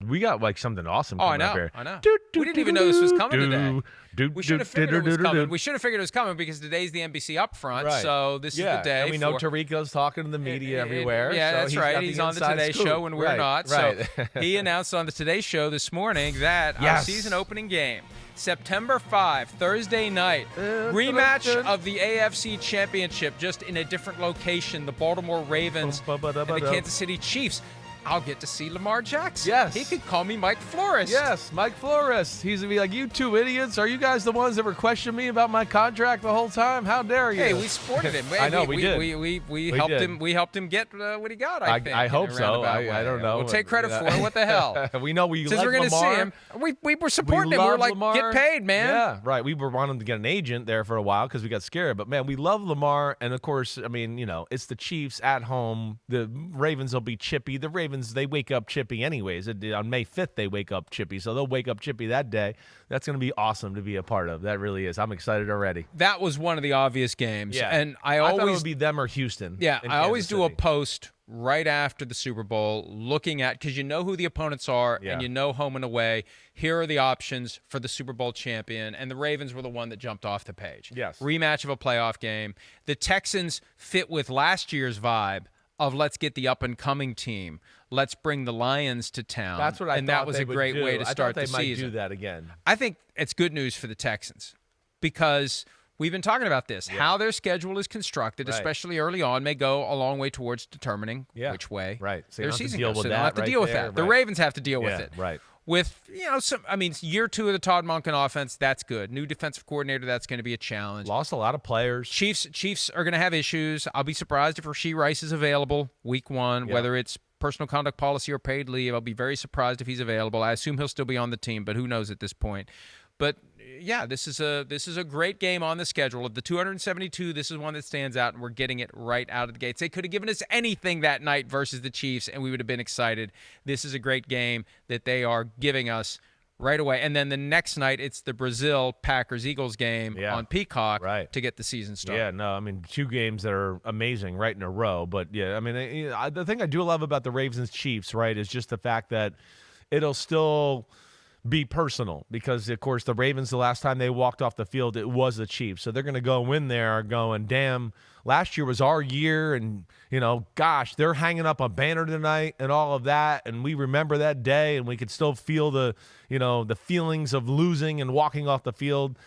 We got like something awesome coming up here. I know. We didn't even know this was coming today. We should have figured it was coming. We should have figured it was coming because today's the NBC upfront, so this is the day. And we know Tarico's talking to the media everywhere. Yeah, so that's right. He's on the Today Show when we're not. Right. So he announced on the Today Show this morning that our season opening game, September 5, Thursday night, rematch of the AFC Championship, just in a different location, the Baltimore Ravens and the Kansas City Chiefs. I'll get to see Lamar Jackson. Yes. He could call me Mike Flores. Yes, Mike Flores. He's going to be like, you two idiots. Are you guys the ones that were questioning me about my contract the whole time? How dare you? Hey, we supported him. I know, we did. We helped him. We helped him get what he got, I think. I hope so. I don't know. We'll take credit for it. What the hell? We know we Since like we're going to see him, we were supporting him. We were like, Lamar. Get paid, man. Yeah, right. We were wanting to get an agent there for a while because we got scared. But, man, we love Lamar. And, of course, I mean, it's the Chiefs at home. The Ravens will be chippy. The Ravens, they wake up chippy anyways. On May 5th, they wake up chippy. So they'll wake up chippy that day. That's going to be awesome to be a part of. That really is. I'm excited already. That was one of the obvious games. Yeah. And I thought always it would be them or Houston. Yeah, I always do City. a post right after the Super Bowl looking at, because you know who the opponents are and you know home and away. Here are the options for the Super Bowl champion, and the Ravens were the one that jumped off the page. Yes. Rematch of a playoff game. The Texans fit with last year's vibe of let's get the up-and-coming team. Let's bring the Lions to town. That's what I and thought that was they a would great do. way to start the I thought they season. might do that again. I think it's good news for the Texans because we've been talking about this. Yeah. How their schedule is constructed, especially early on, may go a long way towards determining which way so their season goes. So they don't have to deal with that. The Ravens have to deal with it. Right. With, year 2 of the Todd Monken offense, that's good. New defensive coordinator, that's going to be a challenge. Lost a lot of players. Chiefs are going to have issues. I'll be surprised if Rashee Rice is available week 1, whether it's personal conduct policy or paid leave. I'll be very surprised if he's available. I assume he'll still be on the team, but who knows at this point. But yeah, this is a great game on the schedule. Of the 272, this is one that stands out, and we're getting it right out of the gates. They could have given us anything that night versus the Chiefs, and we would have been excited. This is a great game that they are giving us right away. And then the next night, it's the Brazil Packers-Eagles game on Peacock to get the season started. Yeah, no, I mean, 2 games that are amazing right in a row. But, yeah, I mean, the thing I do love about the Ravens-Chiefs, right, is just the fact that it'll still – be personal because, of course, the Ravens, the last time they walked off the field, it was the Chiefs. So they're going to go in there going, damn, last year was our year, and, gosh, they're hanging up a banner tonight and all of that, and we remember that day, and we could still feel the feelings of losing and walking off the field.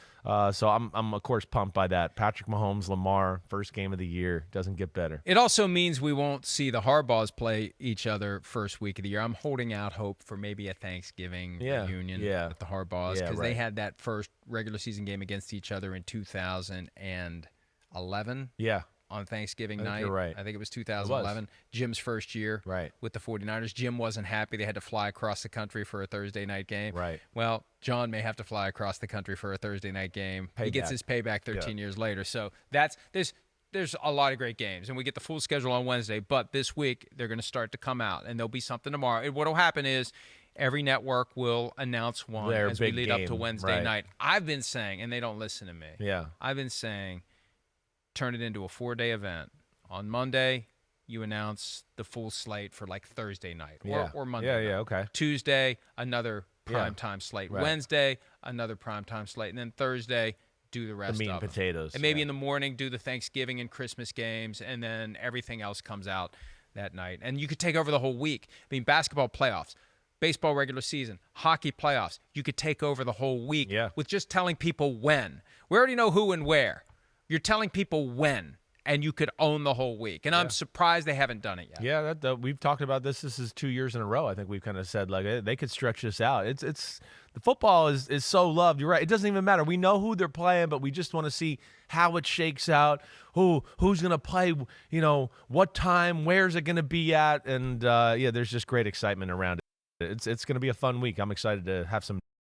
So I'm of course pumped by that. Patrick Mahomes, Lamar, first game of the year, doesn't get better. It also means we won't see the Harbaughs play each other first week of the year. I'm holding out hope for maybe a Thanksgiving reunion with the Harbaughs because they had that first regular season game against each other in 2011. Yeah. On Thanksgiving night. You're right. I think it was 2011. Jim's first year with the 49ers. Jim wasn't happy. They had to fly across the country for a Thursday night game. Right. Well, John may have to fly across the country for a Thursday night game. He gets his payback 13 years later. So there's a lot of great games, and we get the full schedule on Wednesday. But this week, they're going to start to come out, and there'll be something tomorrow. And what'll happen is every network will announce one as we lead up to Wednesday night. I've been saying, and they don't listen to me. Yeah. I've been saying, turn it into a 4-day event. On Monday, you announce the full slate for like Thursday night or Monday night. Yeah, okay. Tuesday, another primetime slate. Right. Wednesday, another primetime slate. And then Thursday, do the rest of the meat and potatoes. And maybe in the morning, do the Thanksgiving and Christmas games, and then everything else comes out that night. And you could take over the whole week. I mean, basketball playoffs, baseball regular season, hockey playoffs. You could take over the whole week with just telling people when. We already know who and where. You're telling people when, and you could own the whole week. And I'm surprised they haven't done it yet. Yeah, we've talked about this. This is 2 years in a row. I think we've kind of said, like, they could stretch this out. It's the football is so loved. You're right. It doesn't even matter. We know who they're playing, but we just want to see how it shakes out, who's going to play, what time, where's it going to be at. And, there's just great excitement around it. It's going to be a fun week. I'm excited to have some